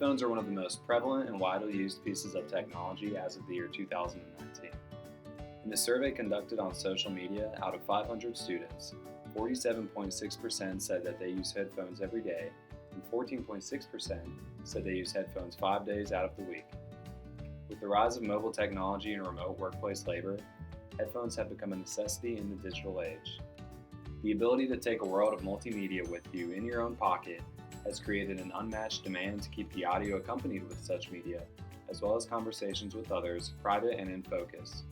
Headphones are one of the most prevalent and widely used pieces of technology as of the year 2019. In a survey conducted on social media, out of 500 students, 47.6% said that they use headphones every day, and 14.6% said they use headphones 5 days out of the week. With the rise of mobile technology and remote workplace labor, headphones have become a necessity in the digital age. The ability to take a world of multimedia with you in your own pocket has created an unmatched demand to keep the audio accompanied with such media, as well as conversations with others, private and in focus.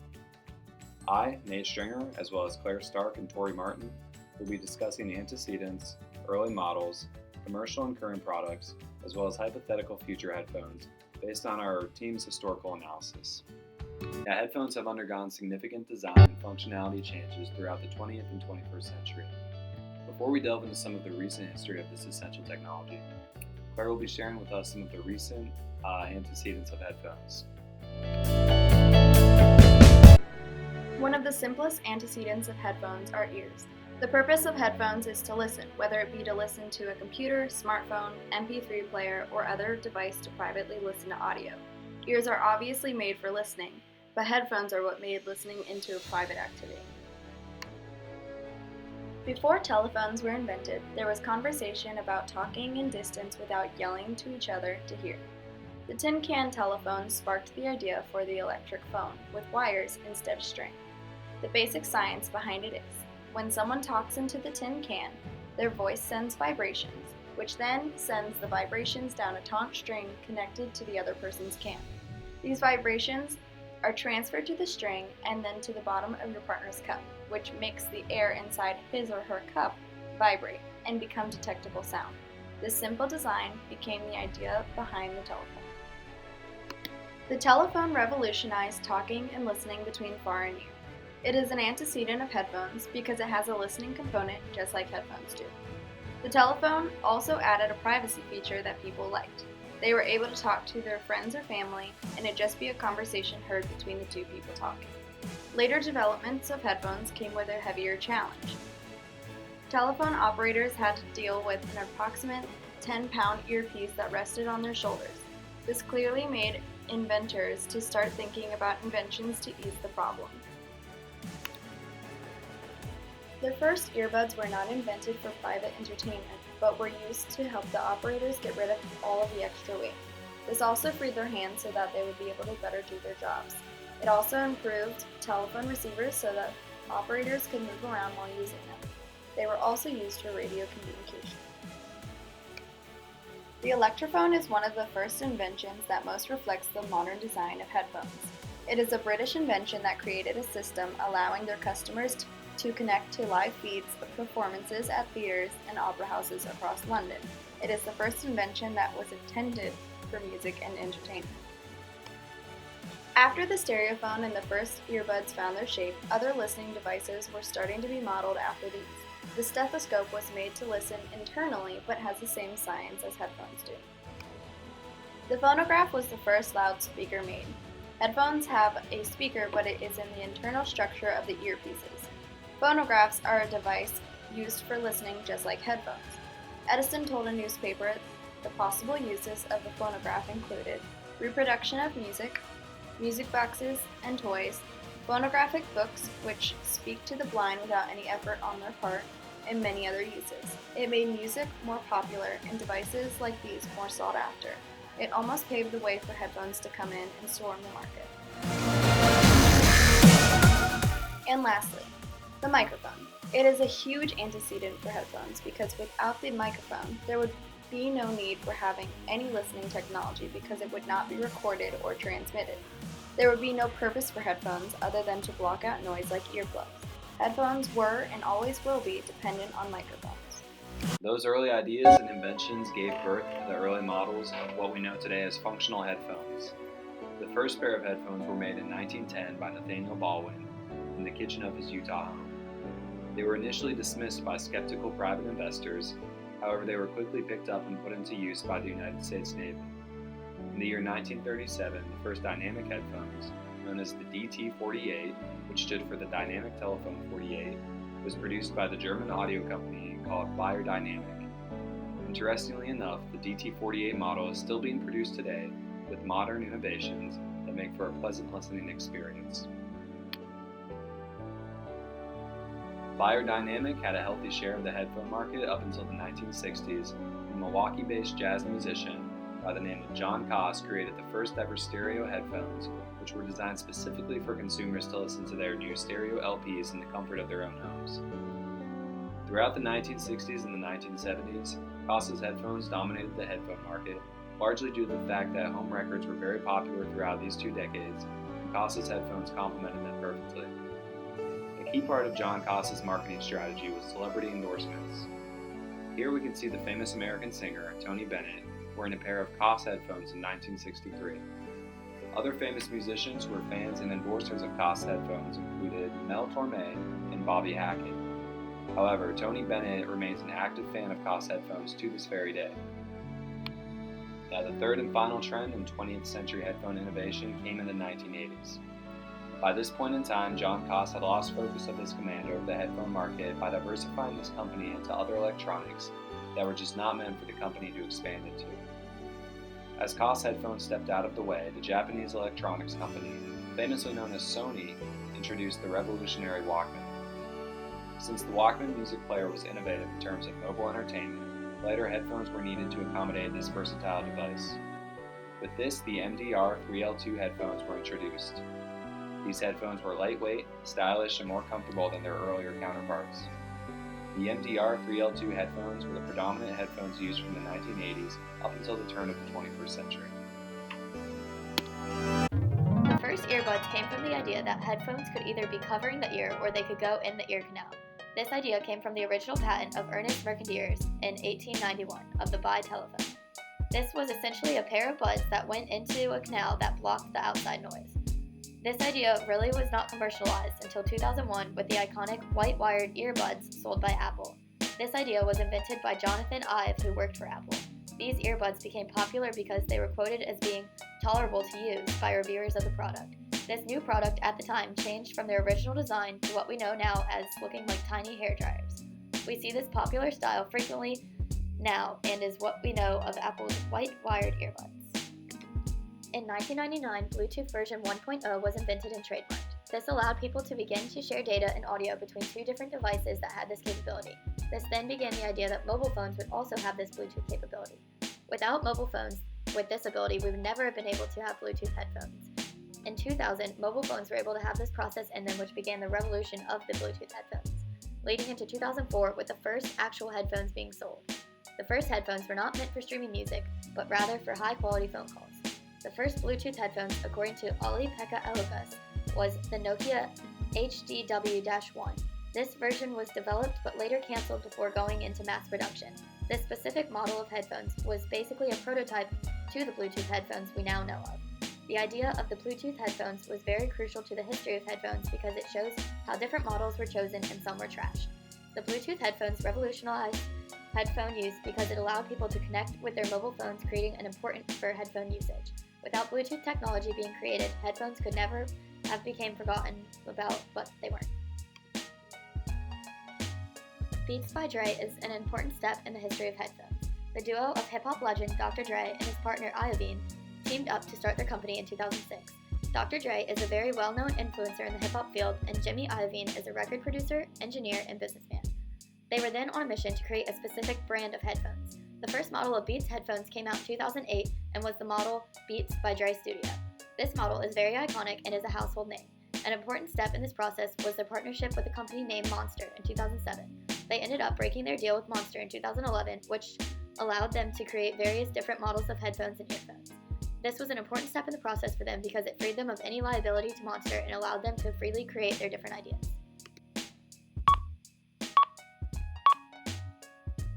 I, Nate Stringer, as well as Claire Stark and Tori Martin, will be discussing the antecedents, early models, commercial and current products, as well as hypothetical future headphones based on our team's historical analysis. Now, headphones have undergone significant design and functionality changes throughout the 20th and 21st century. Before we delve into some of the recent history of this essential technology, Claire will be sharing with us some of the recent antecedents of headphones. One of the simplest antecedents of headphones are ears. The purpose of headphones is to listen, whether it be to listen to a computer, smartphone, MP3 player, or other device to privately listen to audio. Ears are obviously made for listening, but headphones are what made listening into a private activity. Before telephones were invented, there was conversation about talking in distance without yelling to each other to hear. The tin can telephone sparked the idea for the electric phone, with wires instead of string. The basic science behind it is, when someone talks into the tin can, their voice sends vibrations, which then sends the vibrations down a taut string connected to the other person's can. These vibrations are transferred to the string and then to the bottom of your partner's cup, which makes the air inside his or her cup vibrate and become detectable sound. This simple design became the idea behind the telephone. The telephone revolutionized talking and listening between far and near. It is an antecedent of headphones because it has a listening component just like headphones do. The telephone also added a privacy feature that people liked. They were able to talk to their friends or family, and it'd just be a conversation heard between the two people talking. Later developments of headphones came with a heavier challenge. Telephone operators had to deal with an approximate 10-pound earpiece that rested on their shoulders. This clearly made inventors to start thinking about inventions to ease the problem. The first earbuds were not invented for private entertainment, but were used to help the operators get rid of all of the extra weight. This also freed their hands so that they would be able to better do their jobs. It also improved telephone receivers so that operators could move around while using them. They were also used for radio communication. The electrophone is one of the first inventions that most reflects the modern design of headphones. It is a British invention that created a system allowing their customers to connect to live feeds of performances at theaters and opera houses across London. It is the first invention that was intended for music and entertainment. After the stereophone and the first earbuds found their shape, other listening devices were starting to be modeled after these. The stethoscope was made to listen internally but has the same science as headphones do. The phonograph was the first loudspeaker made. Headphones have a speaker, but it is in the internal structure of the earpieces. Phonographs are a device used for listening just like headphones. Edison told a newspaper the possible uses of the phonograph included reproduction of music, music boxes and toys, phonographic books which speak to the blind without any effort on their part, and many other uses. It made music more popular and devices like these more sought after. It almost paved the way for headphones to come in and storm the market. And lastly, the microphone. It is a huge antecedent for headphones because without the microphone, there would be no need for having any listening technology because it would not be recorded or transmitted. There would be no purpose for headphones other than to block out noise like earplugs. Headphones were and always will be dependent on microphones. Those early ideas and inventions gave birth to the early models of what we know today as functional headphones. The first pair of headphones were made in 1910 by Nathaniel Baldwin in the kitchen of his Utah home. They were initially dismissed by skeptical private investors, however they were quickly picked up and put into use by the United States Navy. In the year 1937, the first dynamic headphones, known as the DT-48, which stood for the Dynamic Telephone 48, was produced by the German audio company called Beyerdynamic. Interestingly enough, the DT48 model is still being produced today with modern innovations that make for a pleasant listening experience. Beyerdynamic had a healthy share of the headphone market up until the 1960s, when a Milwaukee-based jazz musician by the name of John Koss created the first ever stereo headphones, which were designed specifically for consumers to listen to their new stereo LPs in the comfort of their own homes. Throughout the 1960s and the 1970s, Koss's headphones dominated the headphone market, largely due to the fact that home records were very popular throughout these 2 decades, and Koss's headphones complemented them perfectly. A key part of John Koss's marketing strategy was celebrity endorsements. Here we can see the famous American singer, Tony Bennett, wearing a pair of Koss headphones in 1963. Other famous musicians who were fans and endorsers of Koss headphones included Mel Torme and Bobby Hackett. However, Tony Bennett remains an active fan of Koss headphones to this very day. Now, the third and final trend in 20th century headphone innovation came in the 1980s. By this point in time, John Koss had lost focus of his command over the headphone market by diversifying his company into other electronics that were just not meant for the company to expand into. As Koss headphones stepped out of the way, the Japanese electronics company, famously known as Sony, introduced the revolutionary Walkman. Since the Walkman music player was innovative in terms of mobile entertainment, later headphones were needed to accommodate this versatile device. With this, the MDR-3L2 headphones were introduced. These headphones were lightweight, stylish, and more comfortable than their earlier counterparts. The MDR-3L2 headphones were the predominant headphones used from the 1980s up until the turn of the 21st century. The first earbuds came from the idea that headphones could either be covering the ear or they could go in the ear canal. This idea came from the original patent of Ernest Mercandiers in 1891 of the bi-telephone. This was essentially a pair of buds that went into a canal that blocked the outside noise. This idea really was not commercialized until 2001 with the iconic white-wired earbuds sold by Apple. This idea was invented by Jonathan Ive, who worked for Apple. These earbuds became popular because they were quoted as being tolerable to use by reviewers of the product. This new product at the time changed from their original design to what we know now as looking like tiny hair dryers. We see this popular style frequently now and is what we know of Apple's white-wired earbuds. In 1999, Bluetooth version 1.0 was invented and trademarked. This allowed people to begin to share data and audio between 2 different devices that had this capability. This then began the idea that mobile phones would also have this Bluetooth capability. Without mobile phones with this ability, we would never have been able to have Bluetooth headphones. In 2000, mobile phones were able to have this process in them, which began the revolution of the Bluetooth headphones, leading into 2004 with the first actual headphones being sold. The first headphones were not meant for streaming music, but rather for high-quality phone calls. The first Bluetooth headphones, according to Olli-Pekka Elokas, was the Nokia HDW-1. This version was developed but later canceled before going into mass production. This specific model of headphones was basically a prototype to the Bluetooth headphones we now know of. The idea of the Bluetooth headphones was very crucial to the history of headphones because it shows how different models were chosen and some were trashed. The Bluetooth headphones revolutionized headphone use because it allowed people to connect with their mobile phones, creating an important for headphone usage. Without Bluetooth technology being created, headphones could never have become forgotten about, but they weren't. Beats by Dre is an important step in the history of headphones. The duo of hip-hop legend Dr. Dre and his partner Iovine teamed up to start their company in 2006. Dr. Dre is a very well-known influencer in the hip-hop field, and Jimmy Iovine is a record producer, engineer, and businessman. They were then on a mission to create a specific brand of headphones. The first model of Beats headphones came out in 2008 and was the model Beats by Dre Studio. This model is very iconic and is a household name. An important step in this process was their partnership with a company named Monster in 2007. They ended up breaking their deal with Monster in 2011, which allowed them to create various different models of headphones and earphones. This was an important step in the process for them because it freed them of any liability to Monster and allowed them to freely create their different ideas.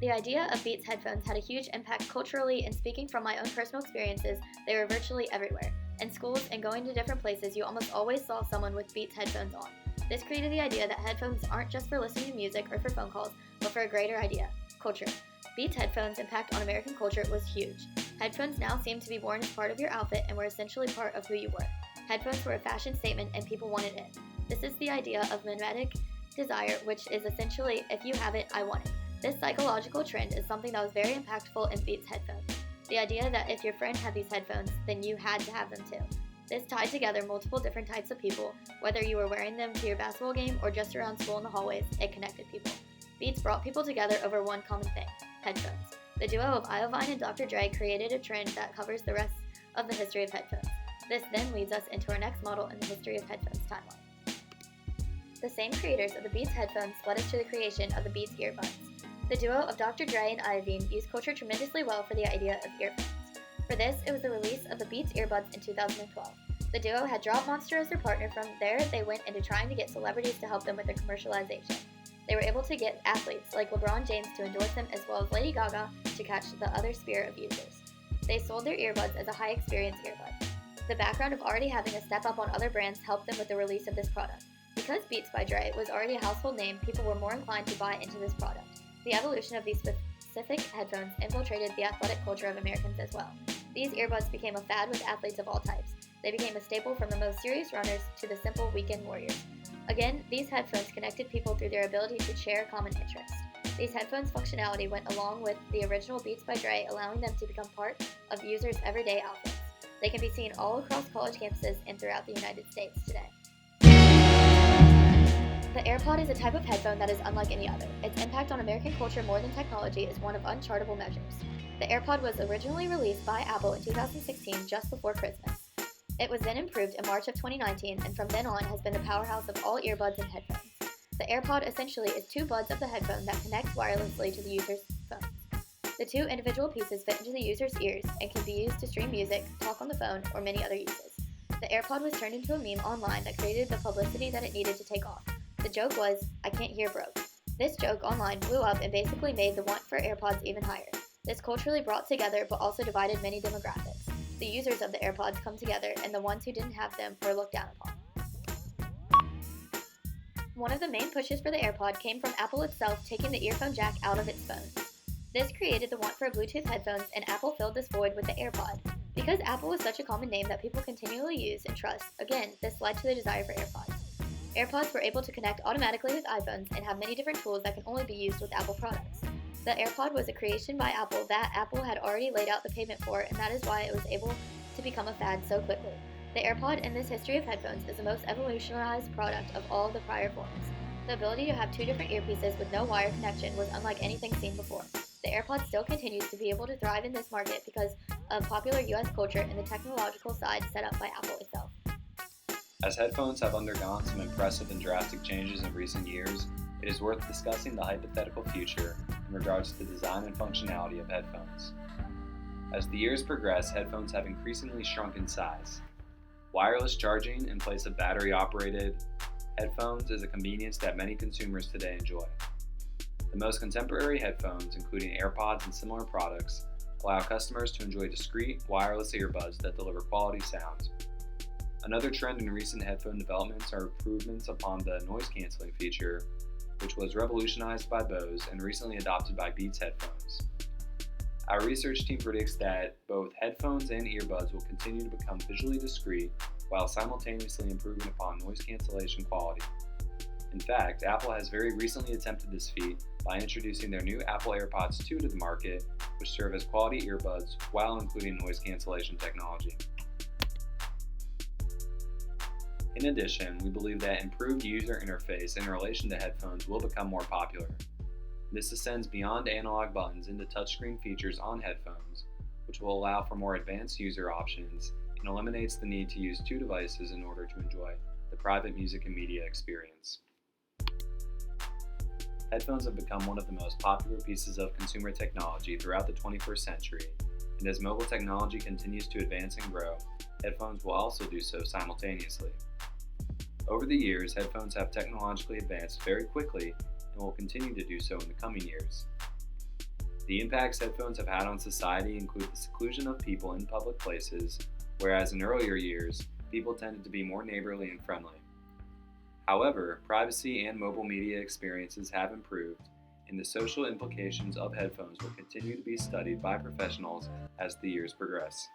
The idea of Beats headphones had a huge impact culturally, and speaking from my own personal experiences, they were virtually everywhere. In schools and going to different places, you almost always saw someone with Beats headphones on. This created the idea that headphones aren't just for listening to music or for phone calls, but for a greater idea, culture. Beats headphones' impact on American culture was huge. Headphones now seem to be worn as part of your outfit and were essentially part of who you were. Headphones were a fashion statement and people wanted it. This is the idea of mimetic desire, which is essentially, if you have it, I want it. This psychological trend is something that was very impactful in Beats headphones. The idea that if your friend had these headphones, then you had to have them too. This tied together multiple different types of people, whether you were wearing them to your basketball game or just around school in the hallways, it connected people. Beats brought people together over one common thing, headphones. The duo of Iovine and Dr. Dre created a trend that covers the rest of the history of headphones. This then leads us into our next model in the history of headphones timeline. The same creators of the Beats headphones led us to the creation of the Beats earbuds. The duo of Dr. Dre and Iovine used culture tremendously well for the idea of earphones. For this, it was the release of the Beats earbuds in 2012. The duo had Drop Monster as their partner. From there, they went into trying to get celebrities to help them with their commercialization. They were able to get athletes like LeBron James to endorse them, as well as Lady Gaga to catch the other sphere of users. They sold their earbuds as a high-experience earbud. The background of already having a step up on other brands helped them with the release of this product. Because Beats by Dre was already a household name, people were more inclined to buy into this product. The evolution of these specific headphones infiltrated the athletic culture of Americans as well. These earbuds became a fad with athletes of all types. They became a staple from the most serious runners to the simple weekend warriors. Again, these headphones connected people through their ability to share a common interest. These headphones' functionality went along with the original Beats by Dre, allowing them to become part of users' everyday outfits. They can be seen all across college campuses and throughout the United States today. The AirPod is a type of headphone that is unlike any other. Its impact on American culture more than technology is one of unchartable measures. The AirPod was originally released by Apple in 2016, just before Christmas. It was then improved in March of 2019, and from then on has been the powerhouse of all earbuds and headphones. The AirPod essentially is two buds of the headphone that connect wirelessly to the user's phone. The two individual pieces fit into the user's ears and can be used to stream music, talk on the phone, or many other uses. The AirPod was turned into a meme online that created the publicity that it needed to take off. The joke was, "I can't hear broke." This joke online blew up and basically made the want for AirPods even higher. This culturally brought together but also divided many demographics. The users of the AirPods come together, and the ones who didn't have them were looked down upon. One of the main pushes for the AirPod came from Apple itself taking the earphone jack out of its phone. This created the want for Bluetooth headphones, and Apple filled this void with the AirPod. Because Apple was such a common name that people continually use and trust, again, this led to the desire for AirPods. AirPods were able to connect automatically with iPhones and have many different tools that can only be used with Apple products. The AirPod was a creation by Apple that Apple had already laid out the pavement for, and that is why it was able to become a fad so quickly. The AirPod in this history of headphones is the most evolutionized product of all the prior forms. The ability to have two different earpieces with no wire connection was unlike anything seen before. The AirPod still continues to be able to thrive in this market because of popular US culture and the technological side set up by Apple itself. As headphones have undergone some impressive and drastic changes in recent years, it is worth discussing the hypothetical future in regards to the design and functionality of headphones. As the years progress, headphones have increasingly shrunk in size. Wireless charging in place of battery-operated headphones is a convenience that many consumers today enjoy. The most contemporary headphones, including AirPods and similar products, allow customers to enjoy discreet, wireless earbuds that deliver quality sound. Another trend in recent headphone developments are improvements upon the noise-canceling feature, which was revolutionized by Bose and recently adopted by Beats headphones. Our research team predicts that both headphones and earbuds will continue to become visually discreet while simultaneously improving upon noise cancellation quality. In fact, Apple has very recently attempted this feat by introducing their new Apple AirPods 2 to the market, which serve as quality earbuds while including noise cancellation technology. In addition, we believe that improved user interface in relation to headphones will become more popular. This ascends beyond analog buttons into touchscreen features on headphones, which will allow for more advanced user options and eliminates the need to use two devices in order to enjoy the private music and media experience. Headphones have become one of the most popular pieces of consumer technology throughout the 21st century, and as mobile technology continues to advance and grow, headphones will also do so simultaneously. Over the years, headphones have technologically advanced very quickly and will continue to do so in the coming years. The impacts headphones have had on society include the seclusion of people in public places, whereas in earlier years, people tended to be more neighborly and friendly. However, privacy and mobile media experiences have improved, and the social implications of headphones will continue to be studied by professionals as the years progress.